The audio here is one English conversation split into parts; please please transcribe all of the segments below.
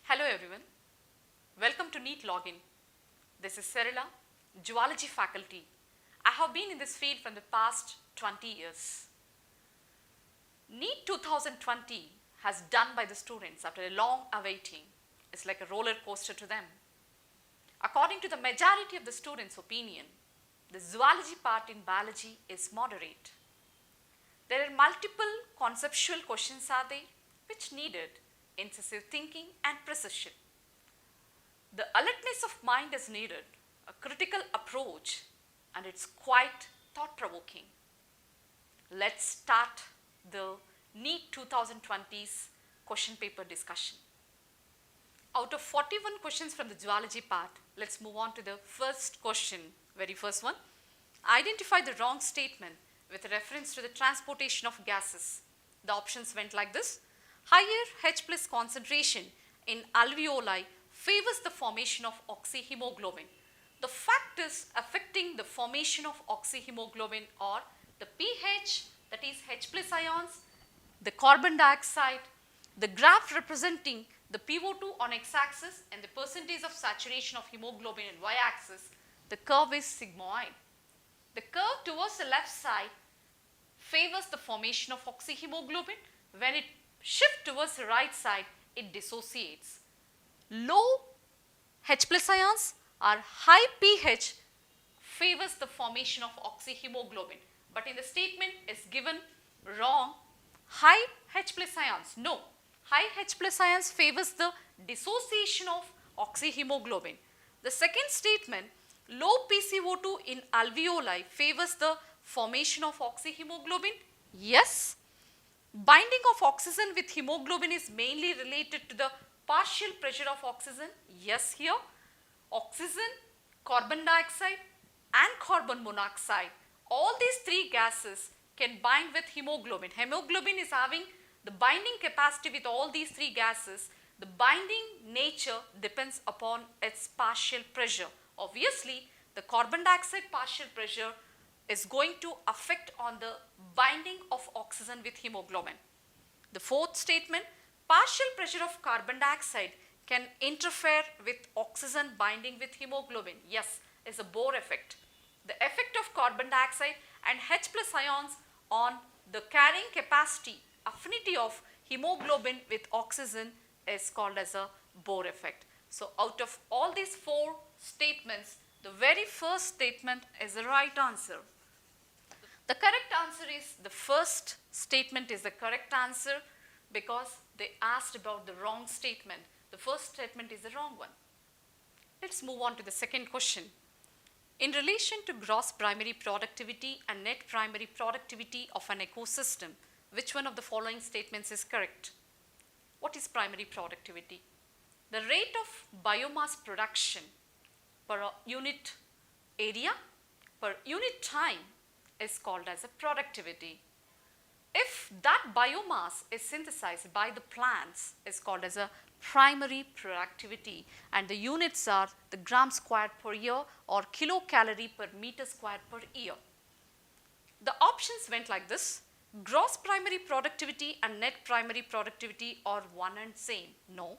Hello everyone, welcome to NEET Login. This is Sarila, Zoology faculty. I have been in this field from the past 20 years. NEET 2020 has done by the students after a long awaiting. It's like a roller coaster to them. According to the majority of the students' opinion, the zoology part in biology is moderate. There are multiple conceptual questions are there which needed incisive thinking and precision. The alertness of mind is needed, a critical approach, and it's quite thought-provoking. Let's start the NEET 2020's question paper discussion. Out of 41 questions from the zoology part, let's move on to the first question, very first one. Identify the wrong statement with reference to the transportation of gases. The options went like this. Higher H plus concentration in alveoli favors the formation of oxyhemoglobin. The factors affecting the formation of oxyhemoglobin are the pH, that is H plus ions, the carbon dioxide, the graph representing the PO2 on x-axis and the percentage of saturation of hemoglobin in y-axis. The curve is sigmoid. The curve towards the left side favors the formation of oxyhemoglobin. When it shifts towards the right side, it dissociates. Low H plus ions or high pH favors the formation of oxyhemoglobin. But in the statement is given wrong. High H plus ions, no. High H plus ions favors the dissociation of oxyhemoglobin. The second statement, low PCO2 in alveoli favors the formation of oxyhemoglobin. Yes. Binding of oxygen with hemoglobin is mainly related to the partial pressure of oxygen. Yes, here. Oxygen, carbon dioxide and carbon monoxide. All these three gases can bind with hemoglobin. Hemoglobin is having the binding capacity with all these three gases. The binding nature depends upon its partial pressure. Obviously, the carbon dioxide partial pressure is going to affect on the binding of oxygen with hemoglobin. The fourth statement, partial pressure of carbon dioxide can interfere with oxygen binding with hemoglobin. Yes, is a Bohr effect. The effect of carbon dioxide and H plus ions on the carrying capacity, affinity of hemoglobin with oxygen is called as a Bohr effect. So, out of all these four statements, the very first statement is the right answer. The correct answer is the first statement is the correct answer because they asked about the wrong statement. The first statement is the wrong one. Let's move on to the second question. In relation to gross primary productivity and net primary productivity of an ecosystem, which one of the following statements is correct? What is primary productivity? The rate of biomass production per unit area, per unit time is called as a productivity. If that biomass is synthesized by the plants is called as a primary productivity, and the units are the gram squared per year or kilocalorie per meter squared per year. The options went like this. Gross primary productivity and net primary productivity are one and same. No.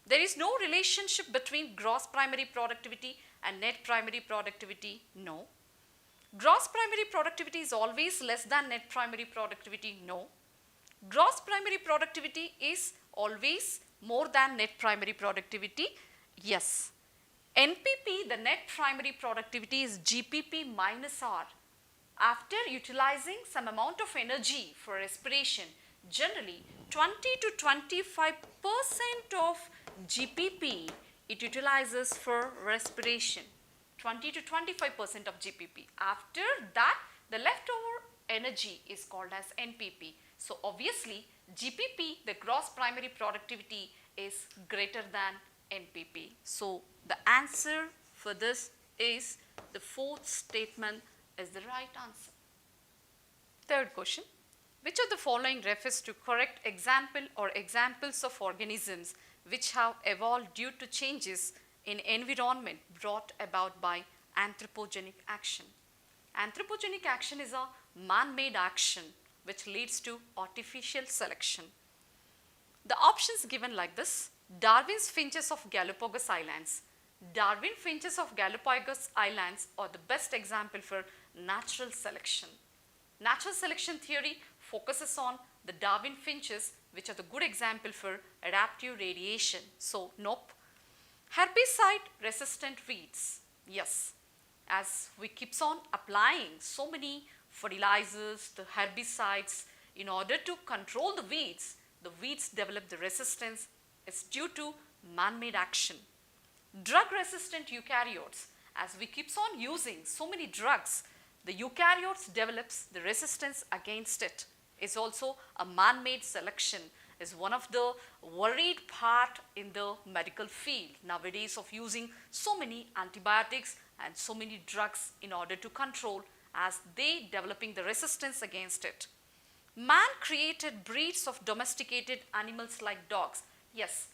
There is no relationship between gross primary productivity and net primary productivity. No. Gross primary productivity is always less than net primary productivity. No. Gross primary productivity is always more than net primary productivity. Yes. NPP, the net primary productivity, is GPP minus R. After utilizing some amount of energy for respiration, generally 20 to 25% of GPP it utilizes for respiration. 20 to 25% of GPP. After that, the leftover energy is called as NPP. So, obviously, GPP, the gross primary productivity, is greater than NPP. So, the answer for this is the fourth statement is the right answer. Third question. Which of the following refers to correct example or examples of organisms which have evolved due to changes in environment brought about by anthropogenic action? Anthropogenic action is a man-made action which leads to artificial selection. The options given like this. Darwin's finches of Galapagos Islands. Darwin finches of Galapagos Islands are the best example for natural selection. Natural selection theory focuses on the Darwin finches, which are the good example for adaptive radiation. So, nope. Herbicide resistant weeds. Yes, as we keeps on applying so many fertilizers, the herbicides in order to control the weeds develop the resistance is due to man-made action. Drug resistant eukaryotes, as we keeps on using so many drugs, the eukaryotes develops the resistance against it. Is also a man-made selection, is one of the worried part in the medical field nowadays of using so many antibiotics and so many drugs in order to control as they developing the resistance against it. Man created breeds of domesticated animals like dogs. Yes,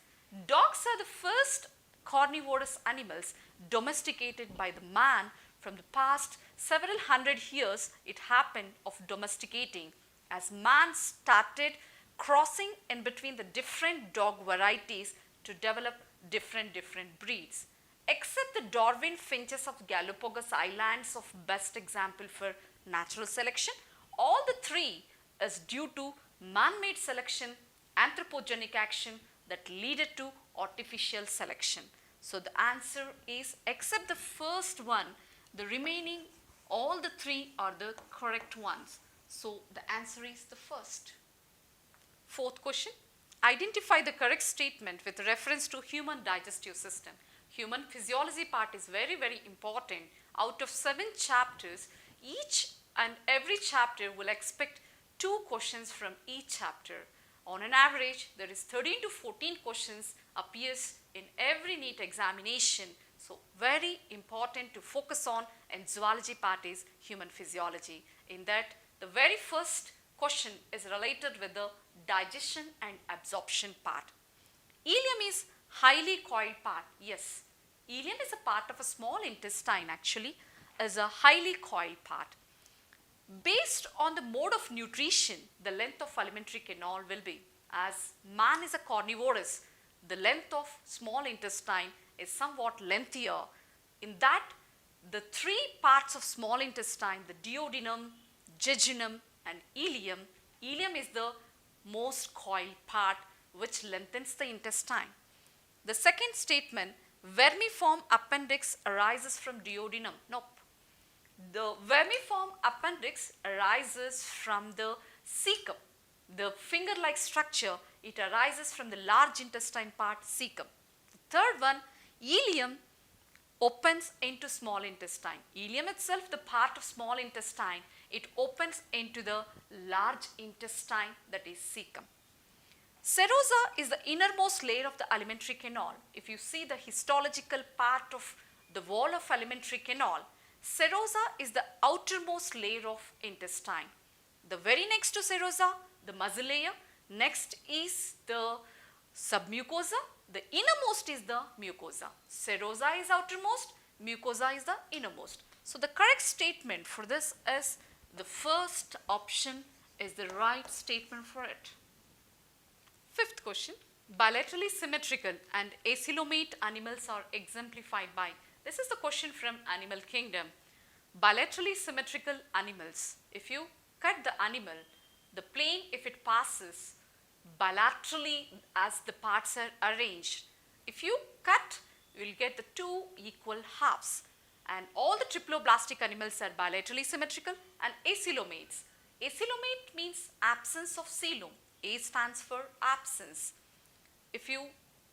dogs are the first carnivorous animals domesticated by the man. From the past several hundred years it happened of domesticating as man started crossing in between the different dog varieties to develop different breeds. Except the Darwin finches of Galapagos Islands of best example for natural selection, all the three is due to man-made selection, anthropogenic action that leaded to artificial selection. So the answer is except the first one, the remaining all the three are the correct ones. So the answer is the first. Fourth question, identify the correct statement with reference to human digestive system. Human physiology part is very important. Out of 7 chapters, each and every chapter will expect 2 questions from each chapter. On an average, there is 13 to 14 questions appears in every NEET examination. So very important to focus on, and zoology part is human physiology. In that, the very first question is related with the digestion and absorption part. Ileum is highly coiled part. Yes, ileum is a part of a small intestine actually, is a highly coiled part. Based on the mode of nutrition, the length of alimentary canal will be, as man is a carnivorous, the length of small intestine is somewhat lengthier. In that, the 3 parts of small intestine, the duodenum, jejunum and ileum, ileum is the most coiled part which lengthens the intestine. The second statement, vermiform appendix arises from duodenum. Nope. The vermiform appendix arises from the cecum. The finger-like structure, it arises from the large intestine part, cecum. The third one, ileum opens into small intestine. Ileum itself, the part of small intestine, it opens into the large intestine, that is cecum. Serosa is the innermost layer of the alimentary canal. If you see the histological part of the wall of alimentary canal, serosa is the outermost layer of intestine. The very next to serosa, the muzzle layer, next is the submucosa, the innermost is the mucosa. Serosa is outermost, mucosa is the innermost. So the correct statement for this is the first option is the right statement for it. Fifth question, bilaterally symmetrical and acylomate animals are exemplified by. This is the question from Animal Kingdom. Bilaterally symmetrical animals, if you cut the animal, the plane, if it passes bilaterally as the parts are arranged, if you cut, you will get the 2 equal halves. And all the triploblastic animals are bilaterally symmetrical and acylomates. Acylomate means absence of coelom. A stands for absence. If you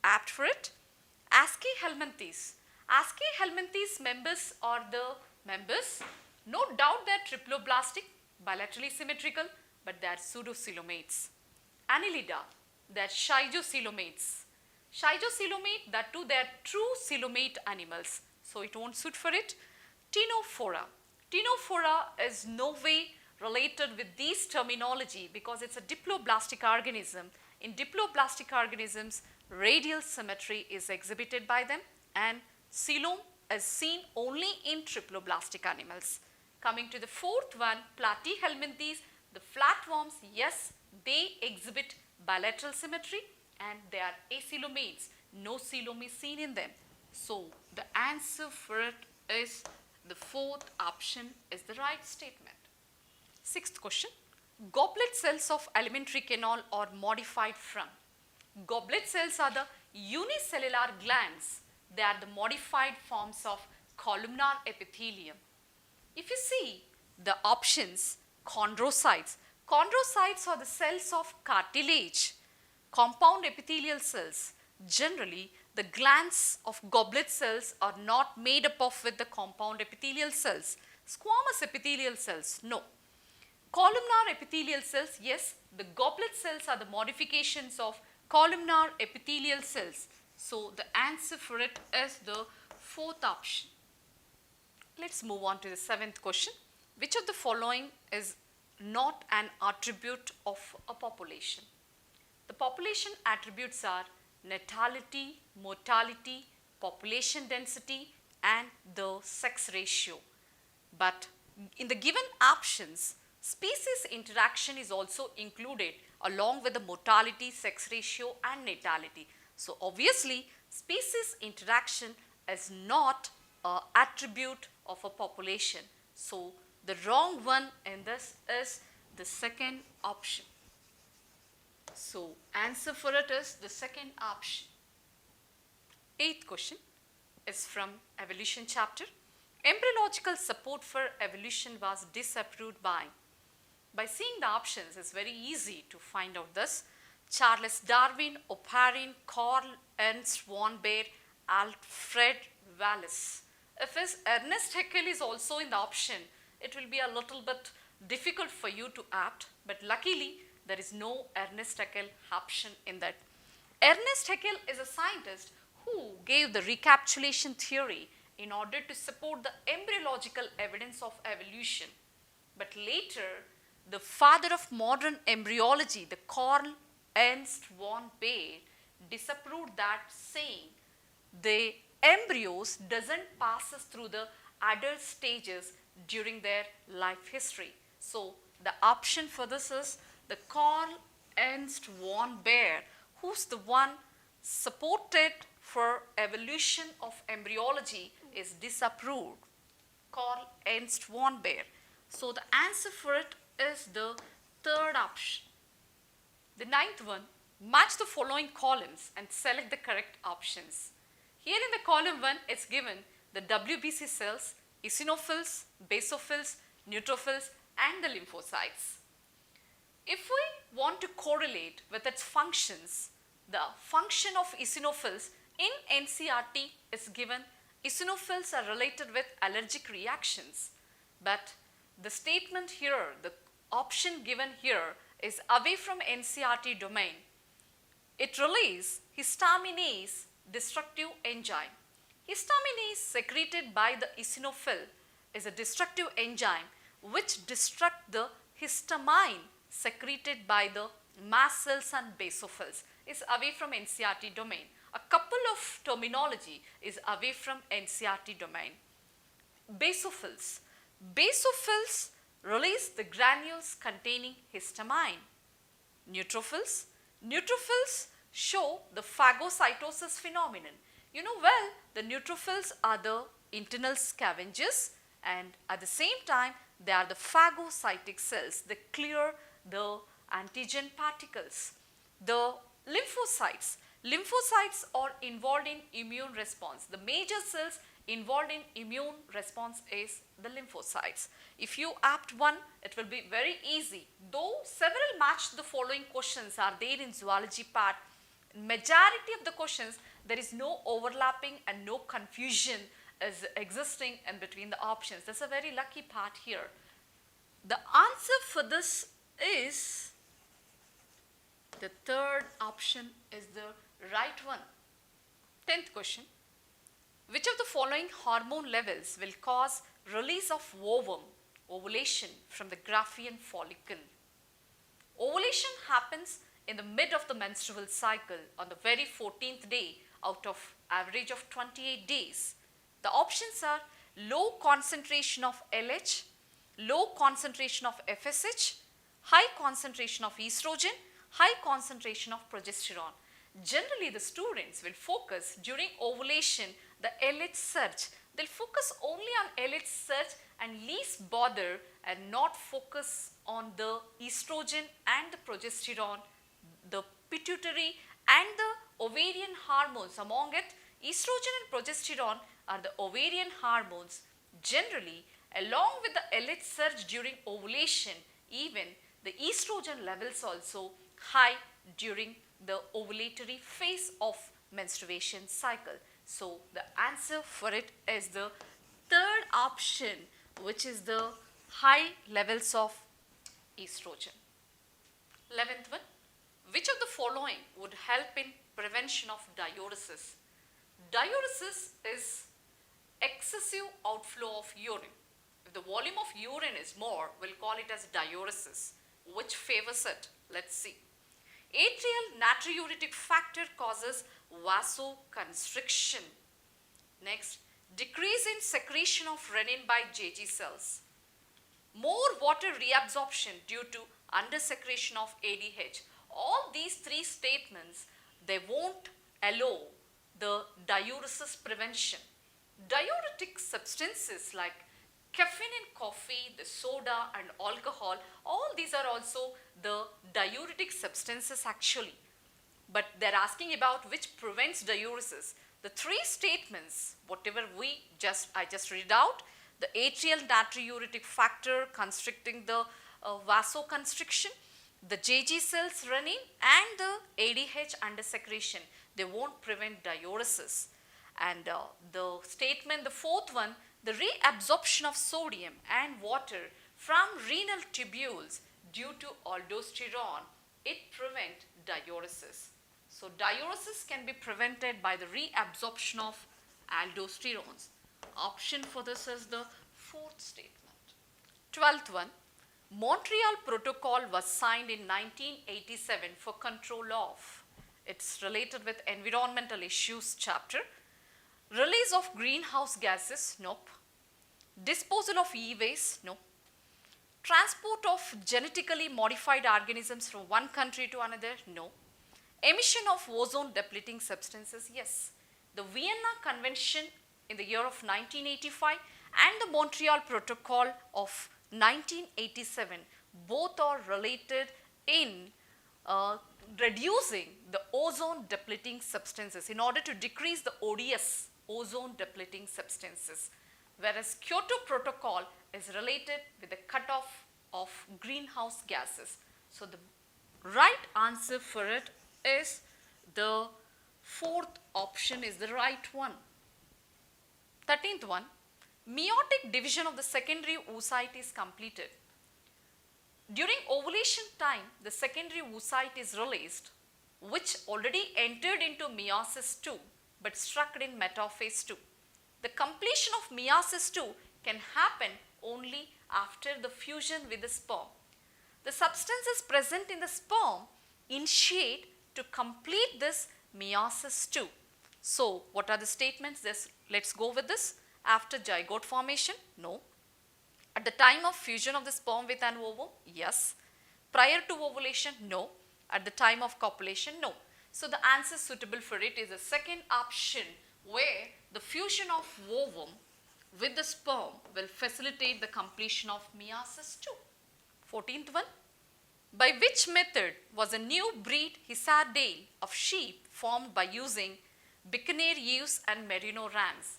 opt for it, Aschelminthes. Aschelminthes members are the members. No doubt they are triploblastic, bilaterally symmetrical, but they are pseudocoelomates. Annelida, they are schizocoelomates. Schizocoelomate, that too they are true coelomate animals. So it won't suit for it. Ctenophora. Ctenophora is no way related with these terminology because it's a diploblastic organism. In diploblastic organisms, radial symmetry is exhibited by them and coelom is seen only in triploblastic animals. Coming to the fourth one, Platyhelminthes, the flatworms, yes, they exhibit bilateral symmetry and they are acylomates. no coelom is seen in them. So the answer for it is the fourth option is the right statement. Sixth question. Goblet cells of alimentary canal are modified from. Goblet cells are the unicellular glands. They are the modified forms of columnar epithelium. If you see the options, chondrocytes. Chondrocytes are the cells of cartilage. Compound epithelial cells. Generally, the glands of goblet cells are not made up of with the compound epithelial cells. Squamous epithelial cells, no. Columnar epithelial cells, yes, the goblet cells are the modifications of columnar epithelial cells. So the answer for it is the fourth option. Let's move on to the seventh question. Which of the following is not an attribute of a population? The population attributes are natality, mortality, population density and the sex ratio. But in the given options, species interaction is also included along with the mortality, sex ratio and natality. So obviously, species interaction is not an attribute of a population. So the wrong one in this is the second option. So answer for it is the second option. Eighth question is from evolution chapter. Embryological support for evolution was disapproved by. By seeing the options, it's very easy to find out this. Charles Darwin, Oparin, Carl Ernst von Baer, Alfred Wallace. If Ernest Haeckel is also in the option, it will be a little bit difficult for you to opt, but luckily there is no Ernest Haeckel option in that. Ernest Haeckel is a scientist who gave the recapitulation theory in order to support the embryological evidence of evolution. But later, the father of modern embryology, the Carl Ernst von Baer, disapproved that, saying the embryos doesn't pass through the adult stages during their life history. So the option for this is the Carl Ernst von Baer, who's the one supported for evolution of embryology, is disapproved. Carl Ernst von Baer. So the answer for it is the third option. The ninth one, match the following columns and select the correct options. Here in the column 1, it's given the WBC cells, eosinophils, basophils, neutrophils and the lymphocytes. If we want to correlate with its functions, the function of eosinophils in NCERT is given eosinophils are related with allergic reactions. But the statement here, the option given here is away from NCERT domain. It relays histaminase destructive enzyme. Histaminase secreted by the eosinophil is a destructive enzyme which destruct the histamine secreted by the mast cells and basophils. Is away from NCERT domain. A couple of terminology is away from NCERT domain. Basophils. Basophils release the granules containing histamine. Neutrophils. Neutrophils show the phagocytosis phenomenon. You know well, the neutrophils are the internal scavengers and at the same time they are the phagocytic cells. They clear the antigen particles. The lymphocytes. Lymphocytes are involved in immune response. The major cells involved in immune response is the lymphocytes. If you opt one, it will be very easy. Though several match the following questions are there in zoology part, majority of the questions there is no overlapping and no confusion is existing in between the options. That's a very lucky part here. The answer for this is the third option is the right one. 10th question. Which of the following hormone levels will cause release of ovum, ovulation from the Graafian follicle? Ovulation happens in the mid of the menstrual cycle on the very 14th day out of average of 28 days. The options are low concentration of LH, low concentration of FSH, high concentration of estrogen, high concentration of progesterone. Generally, the students will focus during ovulation, the LH surge. They'll focus only on LH surge and least bother and not focus on the estrogen and the progesterone, the pituitary and the ovarian hormones. Among it, estrogen and progesterone are the ovarian hormones. Generally, along with the LH surge during ovulation, even the estrogen levels also high during the ovulatory phase of menstruation cycle. So the answer for it is the third option, which is the high levels of estrogen. 11th one, which of the following would help in prevention of diuresis? Diuresis is excessive outflow of urine. If the volume of urine is more, we'll call it as diuresis. Which favors it? Let's see. Atrial natriuretic factor causes vasoconstriction. Next, decrease in secretion of renin by JG cells. More water reabsorption due to undersecretion of ADH. All these three statements, they won't allow the diuresis prevention. Diuretic substances like caffeine in coffee, the soda and alcohol, all these are also the diuretic substances actually. But they're asking about which prevents diuresis. The three statements, whatever I just read out, the atrial natriuretic factor constricting the vasoconstriction, the JG cells renin and the ADH undersecretion, they won't prevent diuresis. And the statement, the fourth one, the reabsorption of sodium and water from renal tubules due to aldosterone, it prevents diuresis. So diuresis can be prevented by the reabsorption of aldosterones. Option for this is the fourth statement. 12th one, Montreal Protocol was signed in 1987 for control of, it's related with environmental issues chapter. Release of greenhouse gases, nope. Disposal of e-waste, no. Transport of genetically modified organisms from one country to another, no. Emission of ozone depleting substances, yes. The Vienna Convention in the year of 1985 and the Montreal Protocol of 1987, both are related in reducing the ozone depleting substances in order to decrease the ODS, ozone depleting substances, whereas Kyoto Protocol is related with the cutoff of greenhouse gases. So the right answer for it is the fourth option is the right one. 13th one, meiotic division of the secondary oocyte is completed. During ovulation time, the secondary oocyte is released, which already entered into meiosis 2 but struck in metaphase 2. The completion of meiosis 2 can happen only after the fusion with the sperm. The substances present in the sperm initiate to complete this meiosis 2. So, what are the statements? Let's go with this. After zygote formation? No. At the time of fusion of the sperm with an ovum? Yes. Prior to ovulation? No. At the time of copulation? No. So, the answer suitable for it is the second option, where the fusion of ovum with the sperm will facilitate the completion of meiosis 2. 14th one, by which method was a new breed Hisardale of sheep formed by using Buccaneer ewes and Merino rams?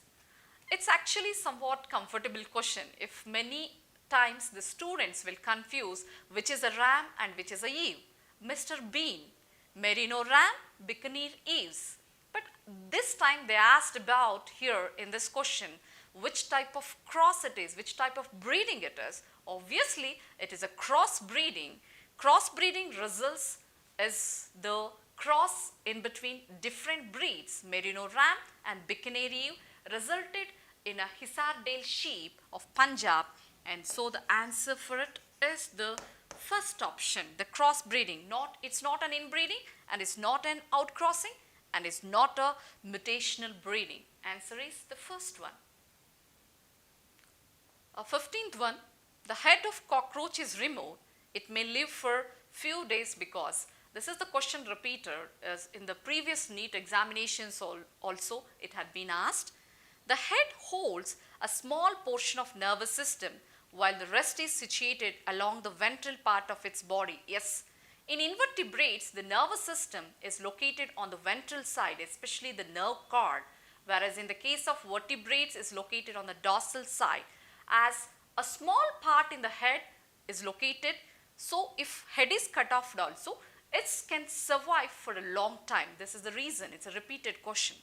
It's actually somewhat comfortable question. If many times the students will confuse which is a ram and which is a ewe. Mr. Bean, Merino ram, Buccaneer ewes. But this time they asked about here in this question which type of cross it is, which type of breeding it is. Obviously, it is a cross breeding. Cross breeding results is the cross in between different breeds. Merino ram and Buccaneer ewe resulted in a Hisardale sheep of Punjab, and so the answer for it is the first option, the cross breeding. It's not an inbreeding and it's not an outcrossing and it's not a mutational breeding. Answer is the first one. 15th one, the head of cockroach is removed. It may live for few days because This is the question repeated as in the previous NEET examinations also it had been asked. The head holds a small portion of nervous system while the rest is situated along the ventral part of its body. Yes, in invertebrates, the nervous system is located on the ventral side, especially the nerve cord, whereas in the case of vertebrates is located on the dorsal side. As a small part in the head is located, so if head is cut off also, it can survive for a long time. This is the reason, it's a repeated question.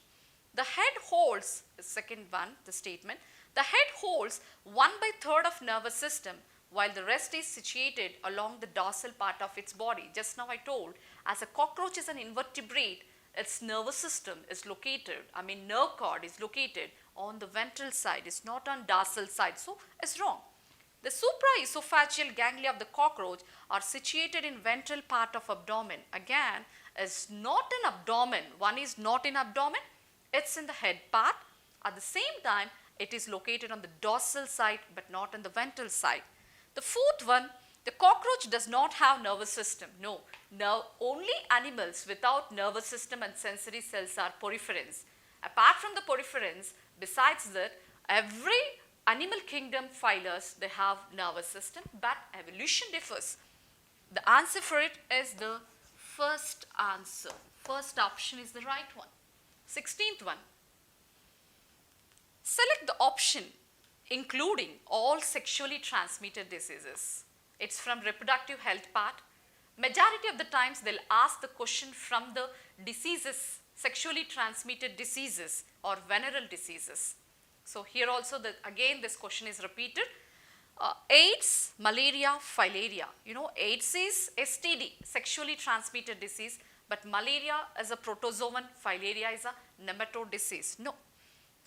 The head holds, the second one, the statement, the head holds 1/3 of nervous system while the rest is situated along the dorsal part of its body. Just now I told, as a cockroach is an invertebrate, its nervous system is located, nerve cord is located on the ventral side, it's not on dorsal side, so it's wrong. The supraesophageal ganglia of the cockroach are situated in ventral part of abdomen. Again, is not in abdomen. One is not in abdomen, it's in the head part. At the same time, it is located on the dorsal side but not on the ventral side. The fourth one, the cockroach does not have nervous system. No, only animals without nervous system and sensory cells are poriferans. Apart from the poriferans, besides that, every animal kingdom phylus, they have nervous system, but evolution differs. The answer for it is the first answer. First option is the right one. 16th one. Select the option including all sexually transmitted diseases. It's from reproductive health part. Majority of the times they'll ask the question from the diseases, sexually transmitted diseases or venereal diseases. So here also again this question is repeated. AIDS, malaria, filaria. AIDS is STD, sexually transmitted disease, but malaria is a protozoan, filaria is a nematode disease. No.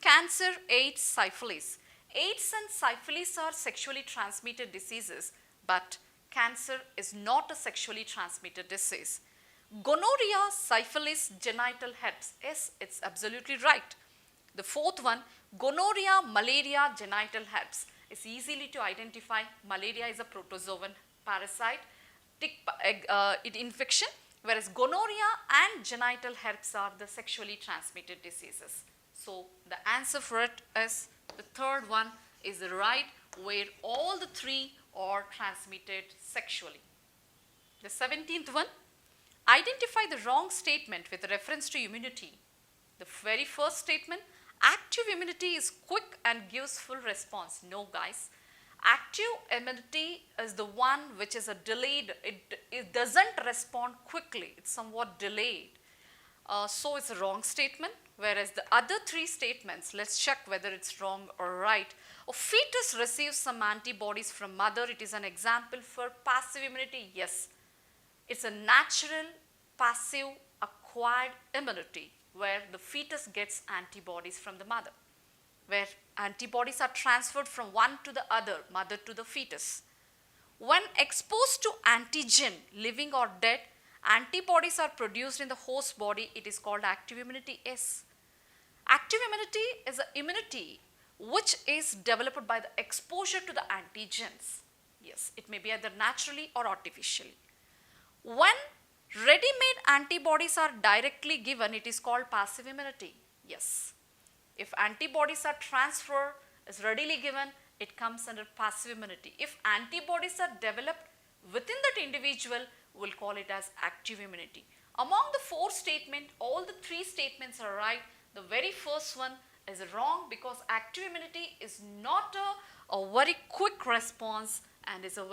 Cancer, AIDS, syphilis. AIDS and syphilis are sexually transmitted diseases, but cancer is not a sexually transmitted disease. Gonorrhea, syphilis, genital herpes. Yes, it's absolutely right. The fourth one, gonorrhea, malaria, genital herpes. It's easily to identify. Malaria is a protozoan parasite infection, whereas gonorrhea and genital herpes are the sexually transmitted diseases. So the answer for it is the third one is the right, where all the three are transmitted sexually. The 17th one, identify the wrong statement with reference to immunity. The very first statement, active immunity is quick and gives full response. No guys, active immunity is the one which is a delayed, it doesn't respond quickly, it's somewhat delayed. So it's a wrong statement, whereas the other three statements, let's check whether it's wrong or right. A fetus receives some antibodies from mother, it is an example for passive immunity. Yes, it's a natural passive acquired immunity where the fetus gets antibodies from the mother, where antibodies are transferred from one to the other, mother to the fetus. When exposed to antigen, living or dead, antibodies are produced in the host body, it is called active immunity. Yes. Active immunity is an immunity which is developed by the exposure to the antigens. Yes, it may be either naturally or artificially. When ready-made antibodies are directly given, it is called passive immunity. Yes. If antibodies are transferred, is readily given, it comes under passive immunity. If antibodies are developed within that individual, we'll call it as active immunity. Among the four statements, all the three statements are right. The very first one is wrong because active immunity is not a very quick response and is a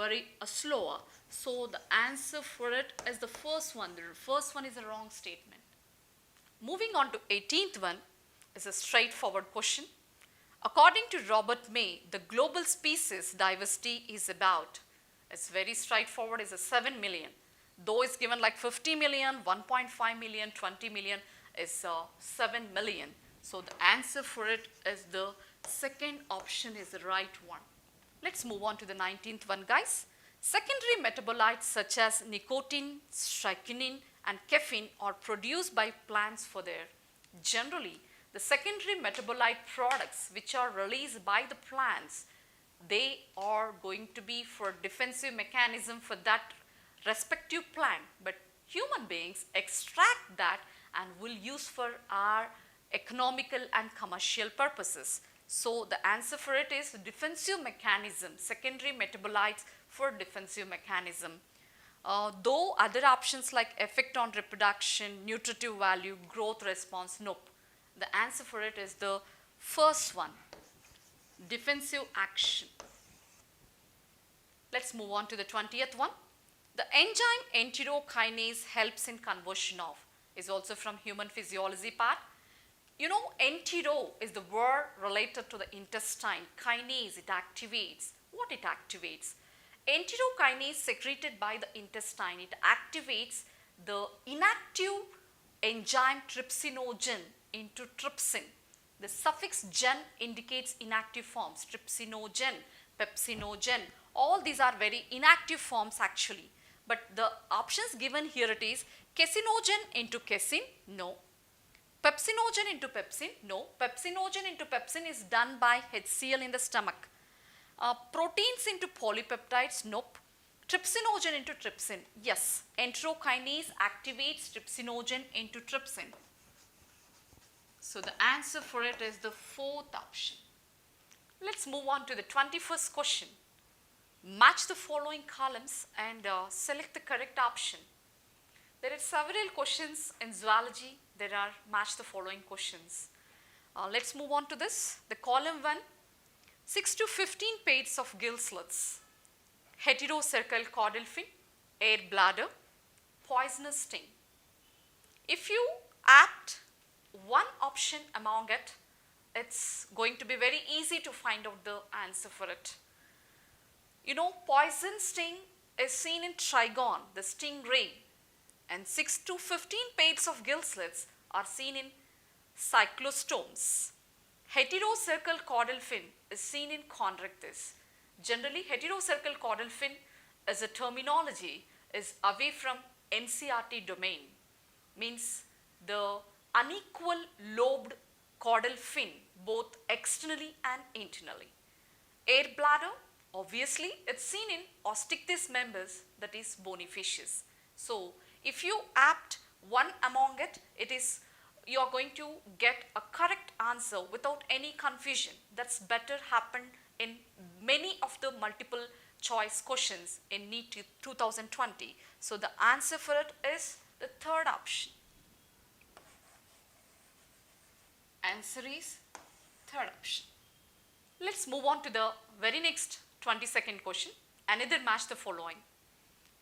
slower. So the answer for it is the first one. The first one is a wrong statement. Moving on to 18th one is a straightforward question. According to Robert May, the global species diversity is about, it's very straightforward, is a 7 million. Though it's given like 50 million, 1.5 million, 20 million, is 7 million. So the answer for it is the second option is the right one. Let's move on to the 19th one, guys. Secondary metabolites such as nicotine, strychnine and caffeine are produced by plants for their, generally the secondary metabolite products which are released by the plants, they are going to be for defensive mechanism for that respective plant, but human beings extract that and will use for our economical and commercial purposes. So the answer for it is defensive mechanism, secondary metabolites for defensive mechanism. Though other options like effect on reproduction, nutritive value, growth response, nope. The answer for it is the first one, defensive action. Let's move on to the 20th one. The enzyme enterokinase helps in conversion of, is also from human physiology part. You know, entero is the word related to the intestine. Kinase, it activates. What it activates? Enterokinase secreted by the intestine, it activates the inactive enzyme trypsinogen into trypsin. The suffix gen indicates inactive forms, trypsinogen, pepsinogen. All these are very inactive forms actually. But the options given here it is casinogen into casein, no. Pepsinogen into pepsin, no. Pepsinogen into pepsin is done by HCl in the stomach. Proteins into polypeptides, nope. Trypsinogen into trypsin, yes. Enterokinase activates trypsinogen into trypsin. So the answer for it is the fourth option. Let's move on to the 21st question. Match the following columns and select the correct option. There are several questions in zoology. There are match the following questions. Let's move on to this. The column 1, 6 to 15 pairs of gill slits, heterocercal caudal fin, air bladder, poisonous sting. If you apt one option among it, it's going to be very easy to find out the answer for it. You know, poison sting is seen in trigon, the stingray, and 6 to 15 pairs of gill slits are seen in cyclostomes. Heterocercal caudal fin is seen in Chondrichthyes. Generally, heterocercal caudal fin as a terminology is away from NCERT domain, means the unequal lobed caudal fin both externally and internally. Air bladder, obviously it's seen in Osteichthyes members, that is bony fishes. So if you apt one among it, it is you are going to get a correct answer without any confusion. That's better happened in many of the multiple choice questions in NEET 2020. So the answer for it is the third option. Answer is third option. Let's move on to the very next 22nd question. Another match the following.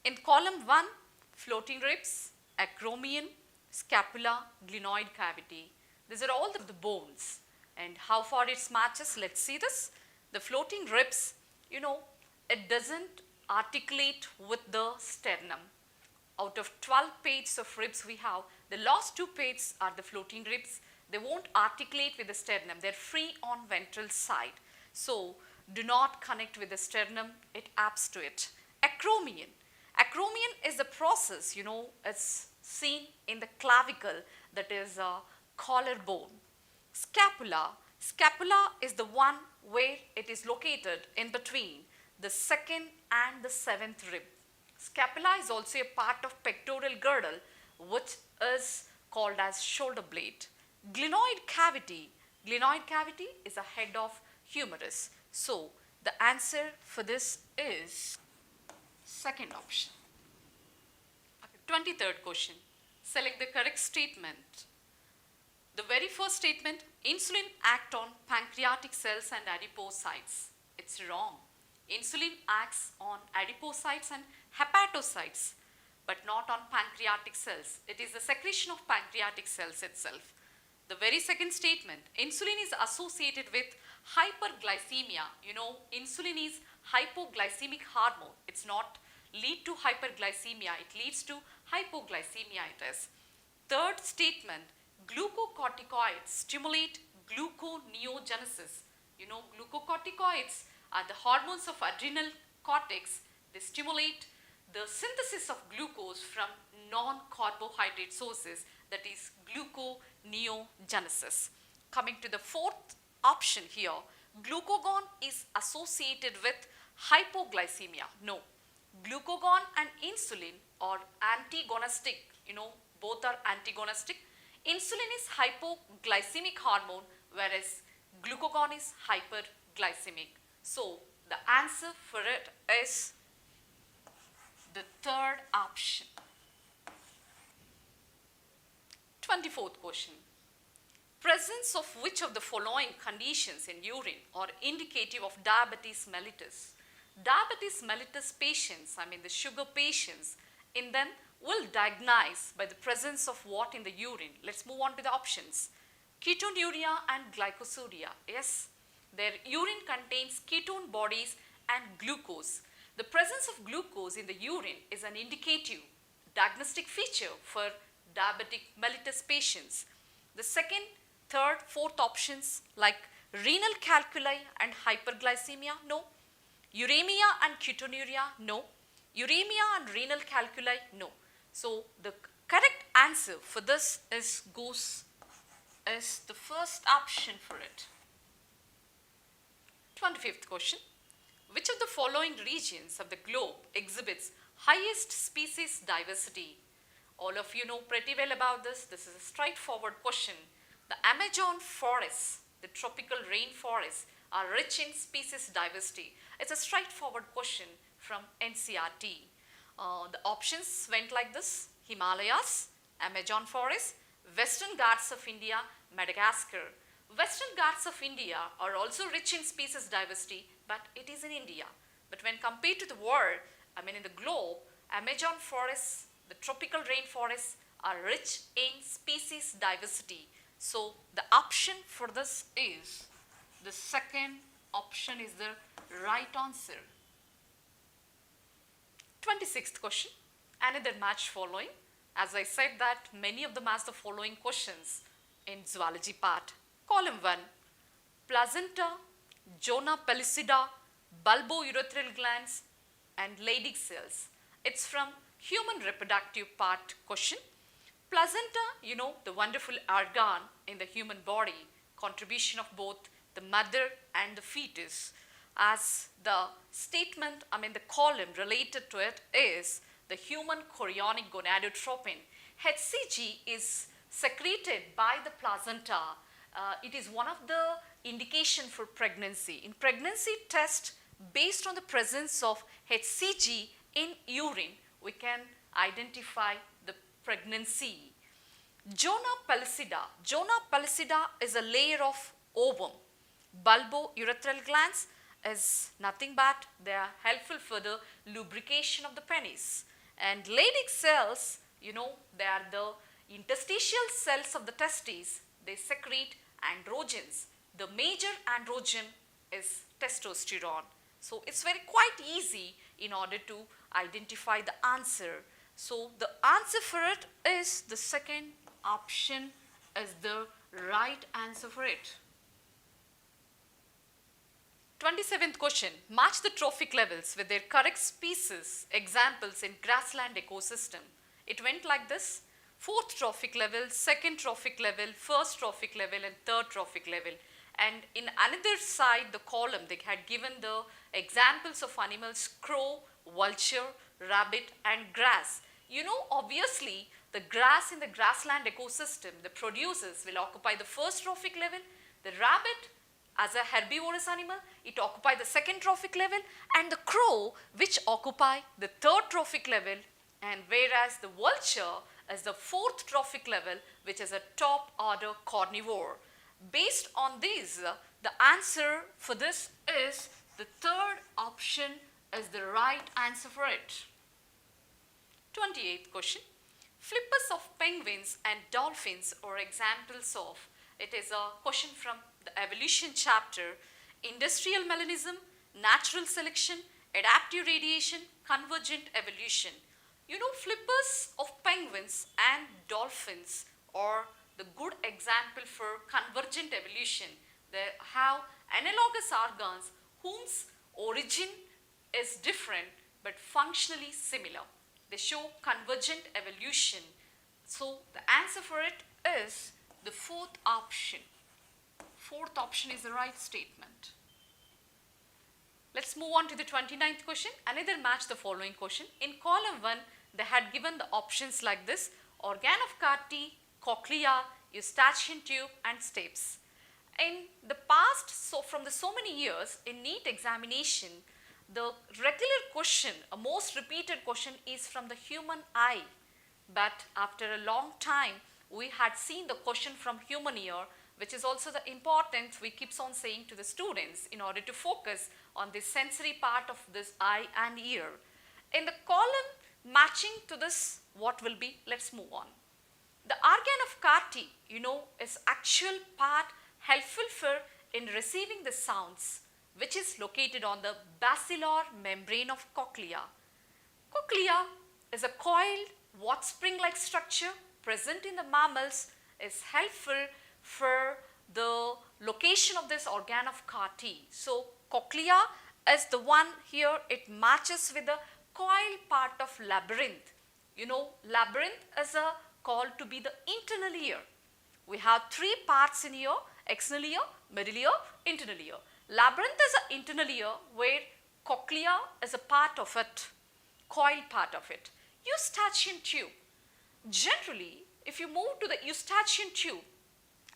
In column 1, floating ribs, acromion, scapula, glenoid cavity. These are all the bones. And how far it matches, let's see this. The floating ribs, you know, it doesn't articulate with the sternum. Out of 12 pairs of ribs we have, the last 2 pairs are the floating ribs. They won't articulate with the sternum. They're free on ventral side. So do not connect with the sternum. It apts to it. Acromion. Acromion is the process, you know, it's seen in the clavicle, that is collarbone. Scapula. Scapula is the one where it is located in between the 2nd and the 7th rib. Scapula is also a part of pectoral girdle, which is called as shoulder blade. Glenoid cavity. Glenoid cavity is a head of humerus. So the answer for this is second option. Okay, 23rd question. Select the correct statement. The very first statement, insulin act on pancreatic cells and adipocytes. It's wrong. Insulin acts on adipocytes and hepatocytes, but not on pancreatic cells. It is the secretion of pancreatic cells itself. The very second statement, insulin is associated with hyperglycemia. You know, insulin is hypoglycemic hormone. It's not lead to hyperglycemia. It leads to hypoglycemia it is. Third statement, glucocorticoids stimulate gluconeogenesis. You know, glucocorticoids are the hormones of adrenal cortex. They stimulate the synthesis of glucose from non-carbohydrate sources, that is gluconeogenesis. Coming to the fourth option here, glucagon is associated with hypoglycemia. No, glucagon and insulin or antagonistic, both are antagonistic. Insulin is hypoglycemic hormone, whereas glucagon is hyperglycemic. So the answer for it is the third option. 24th question. Presence of which of the following conditions in urine are indicative of diabetes mellitus? Diabetes mellitus patients, the sugar patients, in them will diagnose by the presence of what in the urine? Let's move on to the options. Ketonuria and glycosuria. Yes, their urine contains ketone bodies and glucose. The presence of glucose in the urine is an indicative diagnostic feature for diabetic mellitus patients. The second, third, fourth options like renal calculi and hyperglycemia, no. Uremia and ketonuria, no. Uremia and renal calculi, no. So the correct answer for this is the first option for it. 25th question. Which of the following regions of the globe exhibits highest species diversity? All of you know pretty well about this. This is a straightforward question. The Amazon forests, the tropical rainforests, are rich in species diversity. It's a straightforward question from NCERT. The options went like this: Himalayas, Amazon forest, Western Ghats of India, Madagascar. Western Ghats of India are also rich in species diversity, but it is in India. But when compared to the world, in the globe, Amazon forests, the tropical rainforests are rich in species diversity. So the option for this is, the second option is the right answer. 26th question, another match following. As I said that many of them ask the following questions in zoology part. Column 1, placenta, zona pellucida, bulbourethral glands and Leydig cells. It's from human reproductive part question. Placenta, the wonderful organ in the human body, contribution of both the mother and the fetus. As the statement, the column related to it is the human chorionic gonadotropin. HCG is secreted by the placenta. It is one of the indication for pregnancy. In pregnancy test, based on the presence of HCG in urine, we can identify the pregnancy. Zona pellucida. Zona pellucida is a layer of ovum. Bulbourethral glands is nothing but they are helpful for the lubrication of the penis. And Leydig cells, they are the interstitial cells of the testes. They secrete androgens. The major androgen is testosterone. So it's quite easy in order to identify the answer. So the answer for it is the second option is the right answer for it. 27th question. Match the trophic levels with their correct species examples in grassland ecosystem. It went like this: 4th trophic level, 2nd trophic level, 1st trophic level and 3rd trophic level. And in another side, the column, they had given the examples of animals: crow, vulture, rabbit and grass. Obviously, the grass in the grassland ecosystem, the producers will occupy the 1st trophic level. The rabbit, as a herbivorous animal, it occupies the 2nd trophic level, and the crow, which occupy the 3rd trophic level, and whereas the vulture is the 4th trophic level, which is a top order carnivore. Based on these, the answer for this is the 3rd option is the right answer for it. 28th question. Flippers of penguins and dolphins are examples of. It is a question from the evolution chapter: industrial melanism, natural selection, adaptive radiation, convergent evolution. Flippers of penguins and dolphins are the good example for convergent evolution. They have analogous organs whose origin is different but functionally similar. They show convergent evolution. So the answer for it is the 4th option. 4th option is the right statement. Let's move on to the 29th question. Another match the following question. In column 1, they had given the options like this: organ of Carti, cochlea, eustachian tube and stapes. In the past, from the so many years in NEET examination, the regular question, a most repeated question is from the human eye. But after a long time, we had seen the question from human ear, which is also the important we keeps on saying to the students in order to focus on the sensory part of this eye and ear. In the column matching to this, what will be? Let's move on. The organ of Carti, is actual part helpful for in receiving the sounds, which is located on the basilar membrane of cochlea. Cochlea is a coiled, spring-like structure present in the mammals, is helpful for the location of this organ of Carti. So, cochlea is the one here, it matches with the coiled part of labyrinth. Labyrinth is called to be the internal ear. We have three parts in ear: external ear, middle ear, internal ear. Labyrinth is an internal ear where cochlea is a part of it, coiled part of it. Eustachian tube. Generally, if you move to the eustachian tube,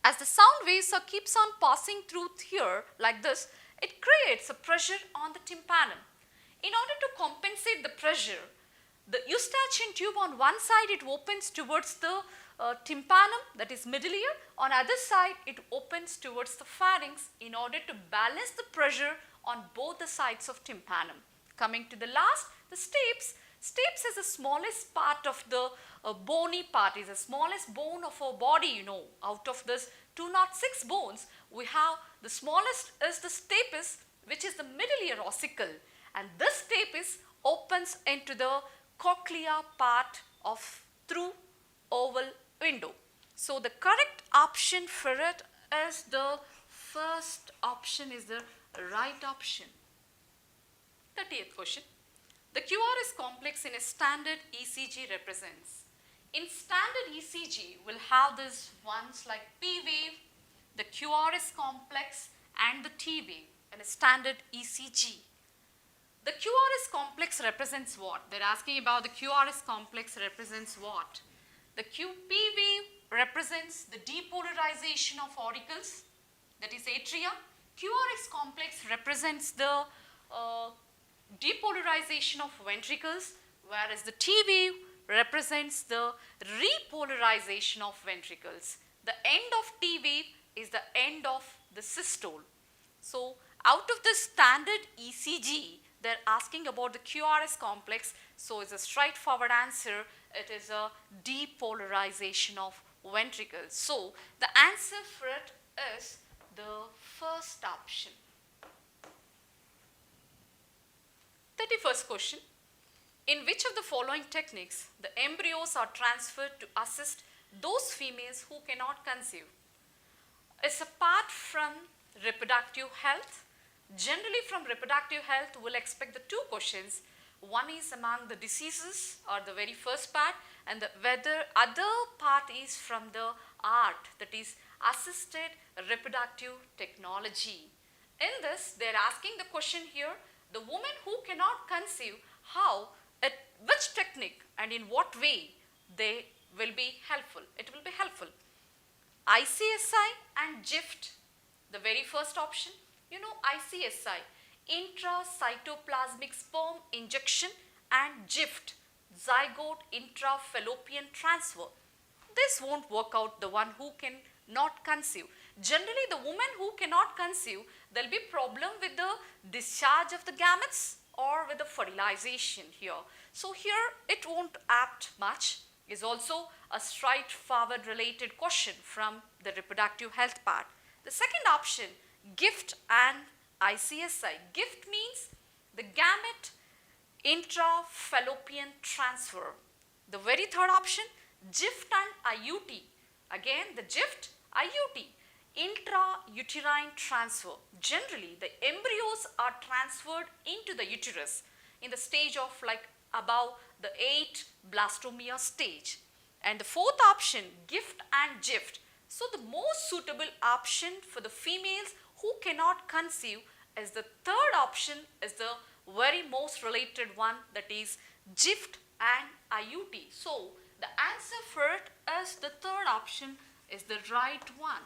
as the sound waves keeps on passing through here like this, it creates a pressure on the tympanum. In order to compensate the pressure, the eustachian tube on one side it opens towards the tympanum, that is middle ear. On other side it opens towards the pharynx in order to balance the pressure on both the sides of tympanum. Coming to the last, the stapes. Stapes is the smallest part of the bony part, is the smallest bone of our body, Out of this 206 bones, we have the smallest is the stapes, which is the middle ear ossicle. And this stapes opens into the cochlea part of through oval window. So, the correct option for it is the first option, is the right option. 30th question. The QRS complex in a standard ECG represents. In standard ECG, we'll have these ones like P wave, the QRS complex and the T wave in a standard ECG. The QRS complex represents what? They're asking about the QRS complex represents what? The P wave represents the depolarization of auricles, that is atria. QRS complex represents the depolarization of ventricles, whereas the T wave represents the repolarization of ventricles. The end of T wave is the end of the systole. So, out of the standard ECG, they are asking about the QRS complex. So, it's a straightforward answer. It is a depolarization of ventricles. So, the answer for it is the first option. 31st question. In which of the following techniques the embryos are transferred to assist those females who cannot conceive? It's apart from reproductive health. Generally from reproductive health, we'll expect the two questions. One is among the diseases, or the very first part, and the other part is from the art, that is assisted reproductive technology. In this, they're asking the question here, the woman who cannot conceive, which technique and in what way they will be helpful. It will be helpful. ICSI and GIFT, the very first option. ICSI, intracytoplasmic sperm injection, and GIFT, zygote intrafallopian transfer. This won't work out the one who cannot conceive. Generally, the woman who cannot conceive, there will be problem with the discharge of the gametes or with the fertilization here. So, here it won't apt much. Is also a straightforward related question from the reproductive health part. The second option, GIFT and ICSI. GIFT means the gamete intrafallopian transfer. The very third option, GIFT and IUT. Again, the GIFT, IUT, intrauterine transfer. Generally, the embryos are transferred into the uterus in the stage of like above the 8 blastomere stage. And the fourth option, GIFT and GIFT. So, the most suitable option for the females who cannot conceive is the third option, is the very most related one, that is GIFT and IUT. So the answer for it is the third option is the right one.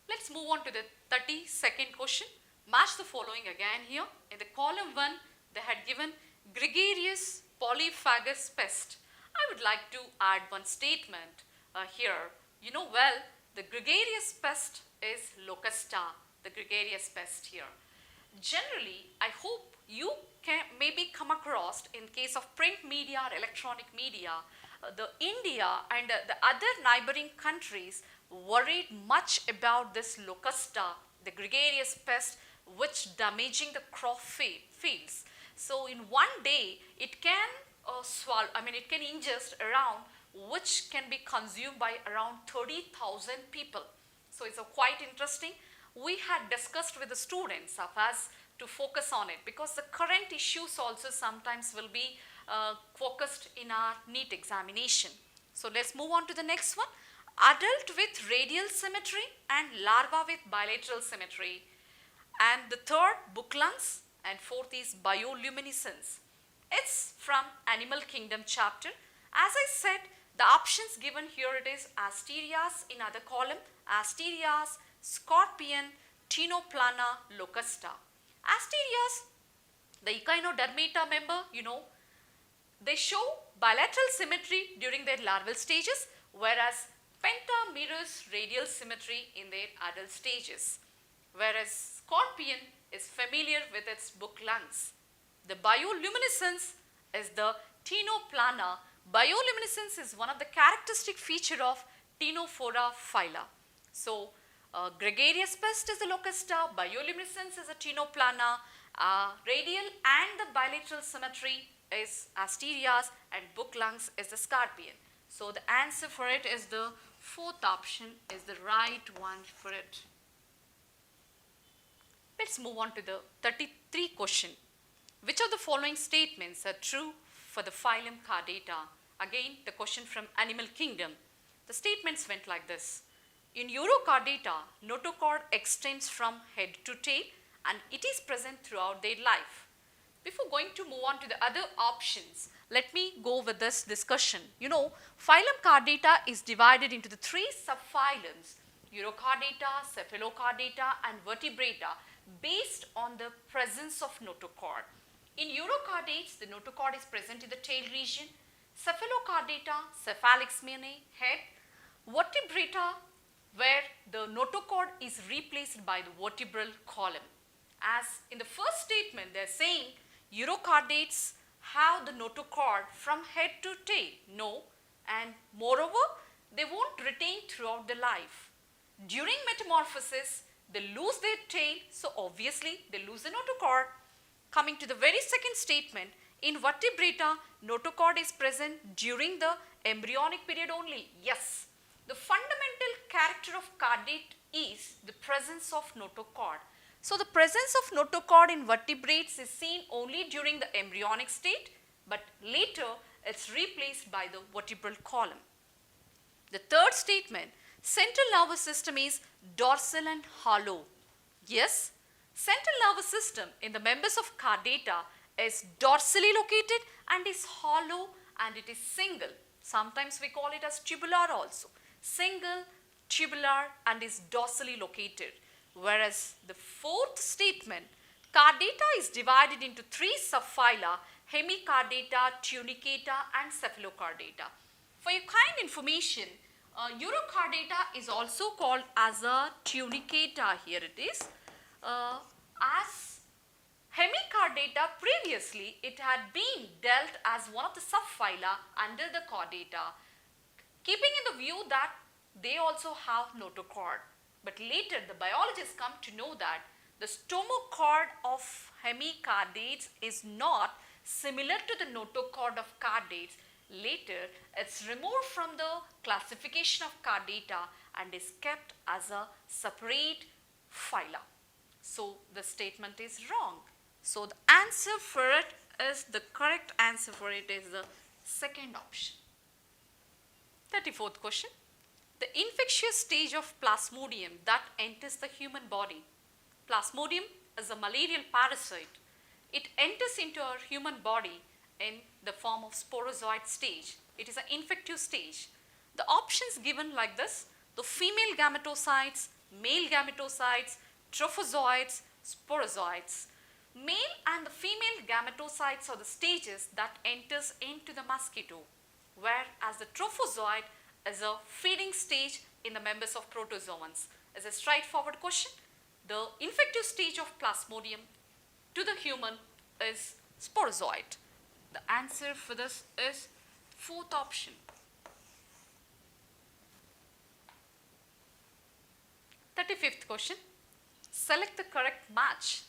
Let's move on to the 32nd question. Match the following again here. In the column 1, they had given gregarious polyphagous pest. I would like to add one statement here. You know well, the gregarious pest is Locusta, the gregarious pest here. Generally, I hope you can maybe come across in case of print media or electronic media, the India and the other neighboring countries worried much about this Locusta, the gregarious pest which damaging the crop fields. So in one day it can it can ingest around which can be consumed by around 30,000 people. So it's quite interesting. We had discussed with the students of us to focus on it because the current issues also sometimes will be focused in our NEET examination. So let's move on to the next one. Adult with radial symmetry and larva with bilateral symmetry. And the third, book lungs, and fourth is bioluminescence. It's from Animal Kingdom chapter. As I said, the options given here it is Asterias in other column, Asterias, Scorpion, Tinoplana, Locusta. Asterias, the Echinodermata member, they show bilateral symmetry during their larval stages, whereas Penta mirrors radial symmetry in their adult stages, whereas Scorpion is familiar with its book lungs. The bioluminescence is the Tinoplana. Bioluminescence is one of the characteristic feature of Ctenophora phyla. So, gregarious pest is the Locusta, bioluminescence is a Ctenoplana, radial and the bilateral symmetry is Asterias, and book lungs is the Scorpion. So, the answer for it is the fourth option is the right one for it. Let's move on to the 33 question. Which of the following statements are true for the phylum Chordata? Again, the question from Animal Kingdom. The statements went like this. In Urochordata, notochord extends from head to tail and it is present throughout their life. Before going to move on to the other options, let me go with this discussion. Phylum Chordata is divided into the three subphylums, Urochordata, Cephalochordata and Vertebrata, based on the presence of notochord. In Urochordates, the notochord is present in the tail region, Cephalochordata, cephalix mene, head, Vertebrata, where the notochord is replaced by the vertebral column. As in the first statement, they are saying Urochordates have the notochord from head to tail. No, and moreover, they won't retain throughout the life. During metamorphosis, they lose their tail, so obviously they lose the notochord. Coming to the very second statement, in Vertebrata, notochord is present during the embryonic period only. Yes, the fundamental character of chordate is the presence of notochord. So, the presence of notochord in vertebrates is seen only during the embryonic state, but later it's replaced by the vertebral column. The third statement, central nervous system is dorsal and hollow. Yes, central nervous system in the members of Chordata is dorsally located and is hollow and it is single. Sometimes we call it as tubular also. Single, tubular and is dorsally located. Whereas the fourth statement, Chordata is divided into three subphyla, Hemichordata, Tunicata and Cephalochordata. For your kind information, Urochordata is also called as a Tunicata, here it is. As Hemichordata, previously it had been dealt as one of the subphyla under the Chordata, keeping in the view that they also have notochord. But later the biologists come to know that the stomochord of hemichordates is not similar to the notochord of chordates. Later it's removed from the classification of Chordata and is kept as a separate phyla. So the statement is wrong. So the answer for it is, the correct answer for it is the second option. 34th question. The infectious stage of Plasmodium that enters the human body. Plasmodium is a malarial parasite. It enters into our human body in the form of sporozoite stage. It is an infective stage. The options given like this: the female gametocytes, male gametocytes, trophozoites, sporozoites. Male and the female gametocytes are the stages that enters into the mosquito, whereas the trophozoite is a feeding stage in the members of protozoans. As a straightforward question, the infective stage of Plasmodium to the human is sporozoite. The answer for this is fourth option. 35th question. Select the correct match.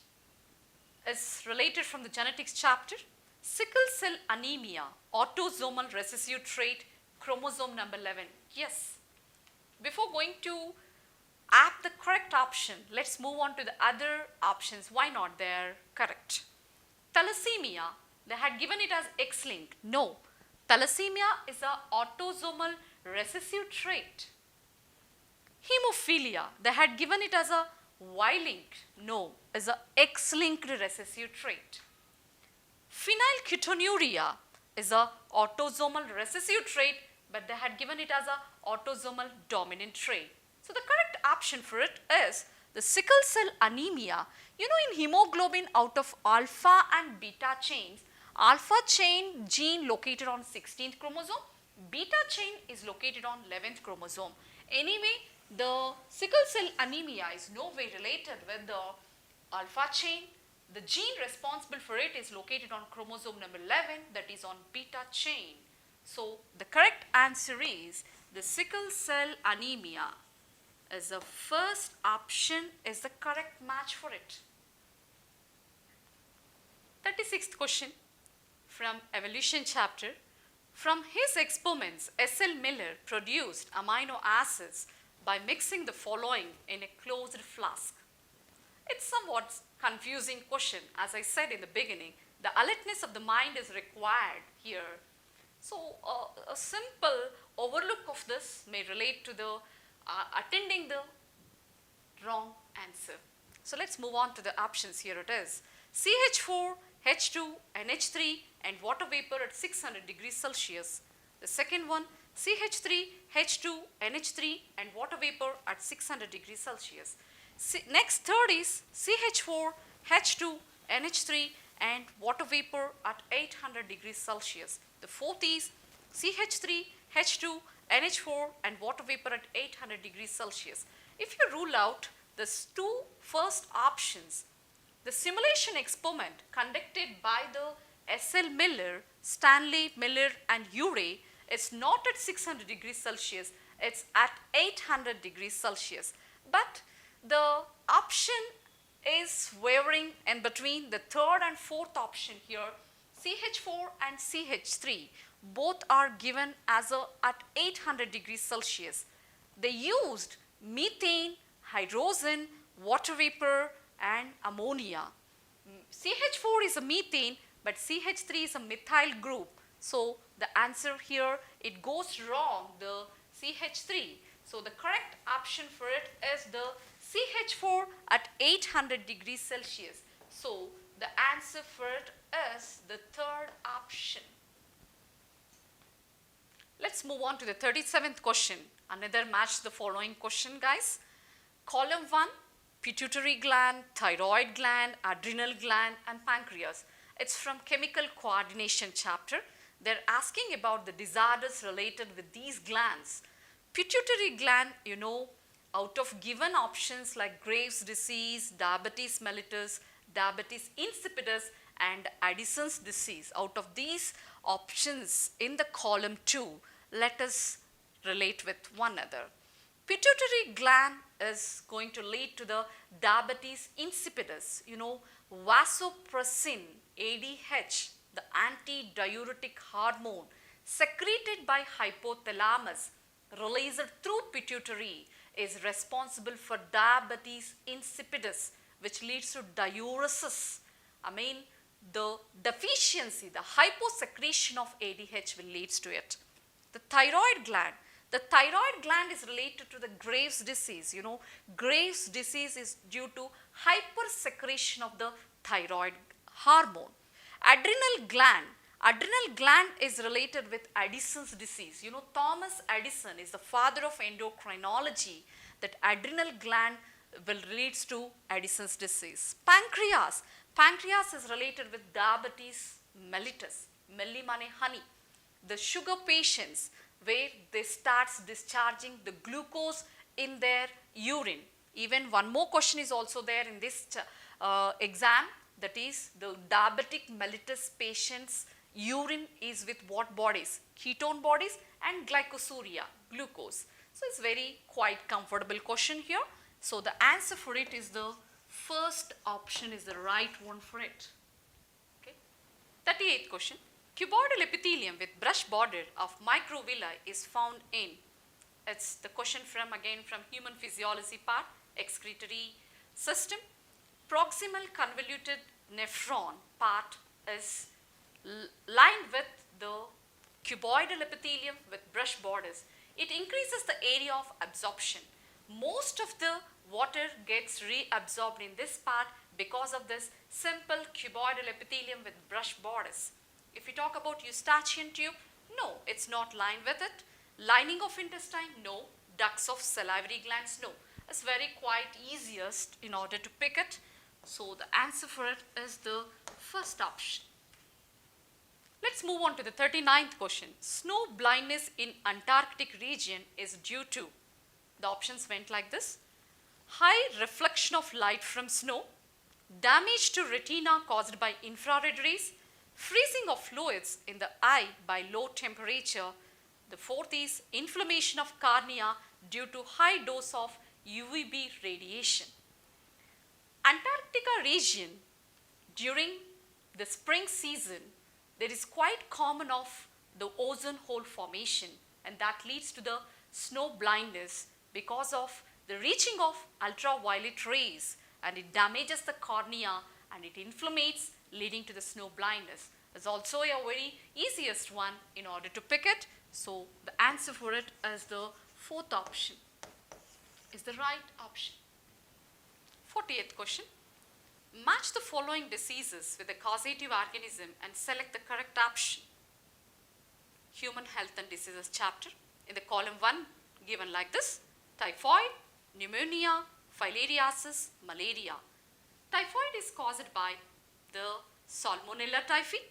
Is related from the genetics chapter. Sickle cell anemia, autosomal recessive trait, chromosome number 11. Yes. Before going to app the correct option, let's move on to the other options. Why not? They're correct. Thalassemia, they had given it as X-linked. No. Thalassemia is a autosomal recessive trait. Hemophilia, they had given it as a Y-linked. No, is a X-linked recessive trait. Phenylketonuria is a autosomal recessive trait, but they had given it as a autosomal dominant trait. So the correct option for it is the sickle cell anemia. You know, in hemoglobin, out of alpha and beta chains, alpha chain gene located on 16th chromosome, beta chain is located on 11th chromosome. Anyway, the sickle cell anemia is no way related with the alpha chain. The gene responsible for it is located on chromosome number 11, that is on beta chain. So the correct answer is the sickle cell anemia is the first option, is the correct match for it. 36th question from evolution chapter. From his experiments, S.L. Miller produced amino acids by mixing the following in a closed flask. It's somewhat confusing question. As I said in the beginning, the alertness of the mind is required here. So a simple overlook of this may relate to the attending the wrong answer. So let's move on to the options. Here it is: CH4, H2, NH3 and water vapor at 600 degrees Celsius. The second one, CH3, H2, NH3 and water vapor at 600 degrees Celsius. Next third is CH4, H2, NH3 and water vapor at 800 degrees Celsius. The fourth is CH3, H2, NH4 and water vapor at 800 degrees Celsius. If you rule out these two first options, the simulation experiment conducted by the S.L. Miller, Stanley Miller and Urey is not at 600 degrees Celsius, it's at 800 degrees Celsius. But the option is wavering in between the third and fourth option here. CH4 and CH3 both are given as at 800 degrees Celsius. They used methane, hydrogen, water vapor and ammonia. CH4 is a methane, but CH3 is a methyl group. So the answer here, it goes wrong, the CH3. So the correct option for it is the CH4 at 800 degrees Celsius. So the answer for it is the third option. Let's move on to the 37th question. Another match the following question, guys. Column 1, pituitary gland, thyroid gland, adrenal gland and pancreas. It's from chemical coordination chapter. They're asking about the disorders related with these glands. Pituitary gland, you know, out of given options like Graves' disease, diabetes mellitus, diabetes insipidus and Addison's disease, out of these options in the column 2, let us relate with one another. Pituitary gland is going to lead to the diabetes insipidus, you know, vasopressin, ADH, the antidiuretic hormone secreted by hypothalamus, released through pituitary, is responsible for diabetes insipidus, which leads to diuresis. I mean, the deficiency, the hyposecretion of ADH will lead to it. The thyroid gland is related to the Graves' disease. You know, Graves' disease is due to hypersecretion of the thyroid hormone. Adrenal gland. Adrenal gland is related with Addison's disease. You know, Thomas Addison is the father of endocrinology. That adrenal gland will leads to Addison's disease. Pancreas. Pancreas is related with diabetes mellitus. Melli mane honey. The sugar patients where they starts discharging the glucose in their urine. Even one more question is also there in this exam, that is the diabetic mellitus patients urine is with what bodies? Ketone bodies and glycosuria, glucose. So it's very quite comfortable question here. So the answer for it is the first option is the right one for it. Okay. 38th question. Cuboidal epithelium with brush border of microvilli is found in. It's the question from again from human physiology part, excretory system. Proximal convoluted nephron part is lined with the cuboidal epithelium with brush borders. It increases the area of absorption. Most of the water gets reabsorbed in this part because of this simple cuboidal epithelium with brush borders. If we talk about eustachian tube, no, it's not lined with it. Lining of intestine, no. Ducts of salivary glands, no. It's very quite easiest in order to pick it. So the answer for it is the first option. Let's move on to the 39th question. Snow blindness in Antarctic region is due to. The options went like this. High reflection of light from snow, damage to retina caused by infrared rays, freezing of fluids in the eye by low temperature. The fourth is inflammation of cornea due to high dose of UVB radiation. Antarctica region during the spring season, there is quite common of the ozone hole formation, and that leads to the snow blindness because of the reaching of ultraviolet rays, and it damages the cornea and it inflammates, leading to the snow blindness. It's also a very easiest one in order to pick it. So the answer for it is the fourth option is the right option. 40th question. Match the following diseases with a causative organism and select the correct option. Human Health and Diseases chapter. In the column 1 given like this. Typhoid, pneumonia, filariasis, malaria. Typhoid is caused by the Salmonella typhi.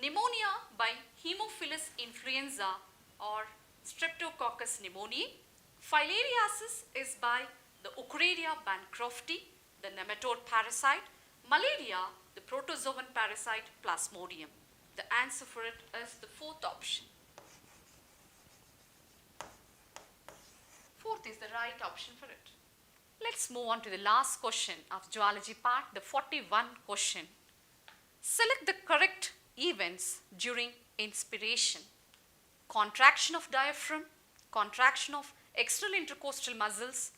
Pneumonia by Haemophilus influenza or Streptococcus pneumoniae. Filariasis is by the Eucraria bancrofti, the nematode parasite. Malaria, the protozoan parasite Plasmodium. The answer for it is the fourth option. Fourth is the right option for it. Let's move on to the last question of zoology part, the 41 question. Select the correct events during inspiration. Contraction of diaphragm, contraction of external intercostal muscles,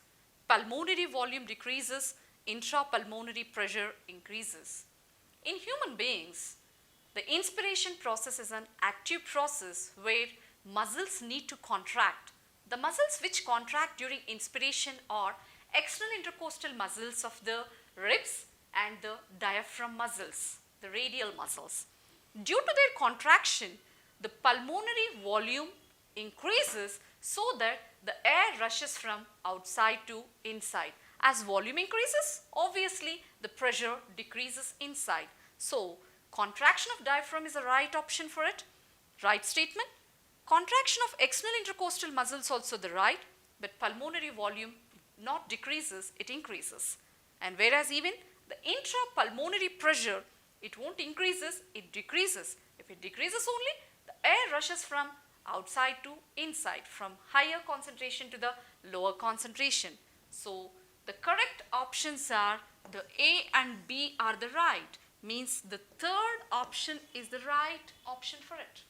pulmonary volume decreases, intrapulmonary pressure increases. In human beings, the inspiration process is an active process where muscles need to contract. The muscles which contract during inspiration are external intercostal muscles of the ribs and the diaphragm muscles, the radial muscles. Due to their contraction, the pulmonary volume increases so that the air rushes from outside to inside. As volume increases, obviously the pressure decreases inside. So, contraction of diaphragm is the right option for it. Right statement. Contraction of external intercostal muscles also the right, but pulmonary volume not decreases, it increases. And whereas even the intrapulmonary pressure, it won't increases, it decreases. If it decreases only, the air rushes from outside to inside, from higher concentration to the lower concentration. So, the correct options are the A and B are the right, means the third option is the right option for it.